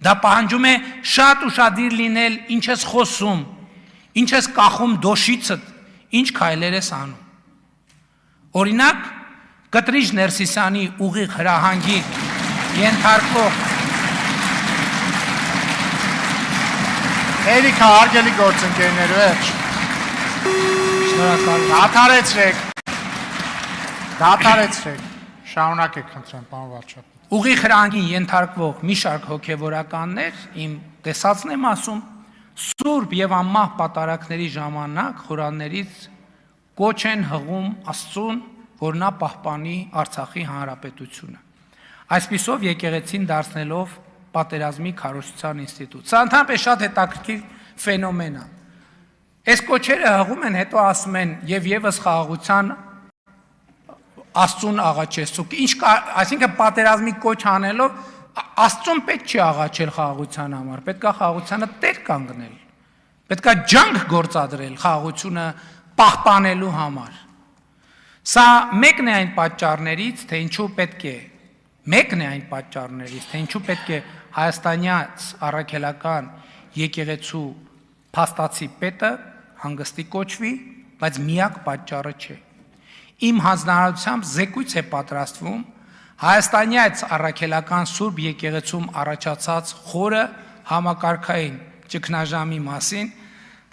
Դա պահանջում է շատ ուշադիր լինել, ինչ ես խոսում, ինչ ես կախում դոշիցդ, ինչ քայլեր ես անում։ Օրինակ, Կտրիչ Ներսիսյանի ուղիղ հրահանգի ենթարկվող Էրիկա, հարգելի գործընկերներ, վերջ։ Շնորհակալություն։ Դադարեցրեք, շարունակեք, խնդրեմ, պարոն վարչապետ։ Ուղիղ հրահանգին ենթարկվող մի շարք հոգևորականներ, իմ տեսածն եմ ասում, սուրբ եւ անմահ պատարակների ժամանակ խորաններից կոչ են հղում Աստծուն, որ նա պահպանի Արցախի հանրապետությունը։ Այսպիսով եկեղեցին դարձնելով պատերազմի քարոզչության ինստիտուտ։ Սա ընդհանրապես շատ հետաքրքիր ֆենոմեն է։ Այս կոչերը հղում են, հետո ասում են եւ եւս խաղաղության Աստծուն աղաչեցուկ։ Այսինքն պատերազմի կոչ անելով Աստծուն պետք չի աղաչել խաղաղության համար, պետք է խաղաղությանը տեր կանգնել։ Պետք է ջանք գործադրել խաղաղությունը պահպանելու համար։ Սա մեկն է այն պատճառներից, թե ինչու պետք է հայաստանյաց առաքելական եկեղեցու փաստացի պետը հանգստի կոչվի, բայց միակ պատճառը չէ։ Իմ հանձնարարությամբ զեկույց է պատրաստվում հայաստանյաց առաքելական Սուրբ եկեղեցում առաջացած խորը համակարգային ճգնաժամի մասին,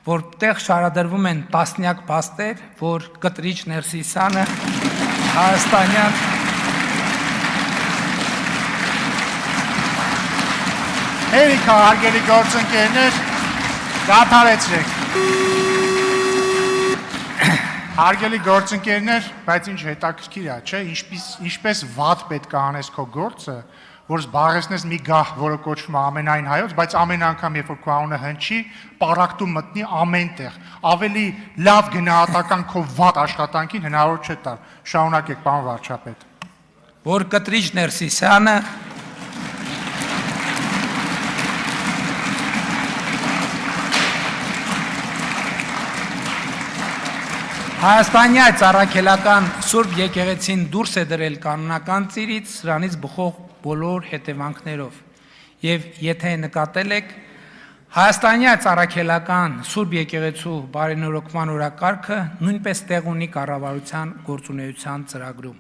որտեղ շարադրվում են տասնյակ փաստեր, որ Կտրիչ Ներսիսյանը հայաստանյան Էրիկա, հարգելի գործընկերներ, դադարեցրեք։ Հարգելի գործընկերներ, բայց ինչ հետաքրքիր է, չէ, ինչպես վատ պետք է անես քո գործը, որ զբաղեցնես մի գահ, որը կոչվում է ամենայն հայոց, բայց ամեն անգամ, երբ որ քո անունը հնչի, պարակտում մտնի ամեն տեղ։ Ավելի լավ գնահատական քո վատ աշխատանքին հնարավոր չէ տալ։ Շարունակեք, պարոն վարչապետ։ Որ Կտրիչ Ներսիսյանը հայաստանյաց առաքելական Սուրբ եկեղեցին դուրս է դրել կանոնական ծիրից, սրանից բխող բոլոր հետևանքներով։ Եվ եթե նկատել եք, հայաստանյաց առաքելական Սուրբ եկեղեցու բարենորոգման օրակարգը նույնպես տեղ ունի կառավարության գործունեության ծրագրում։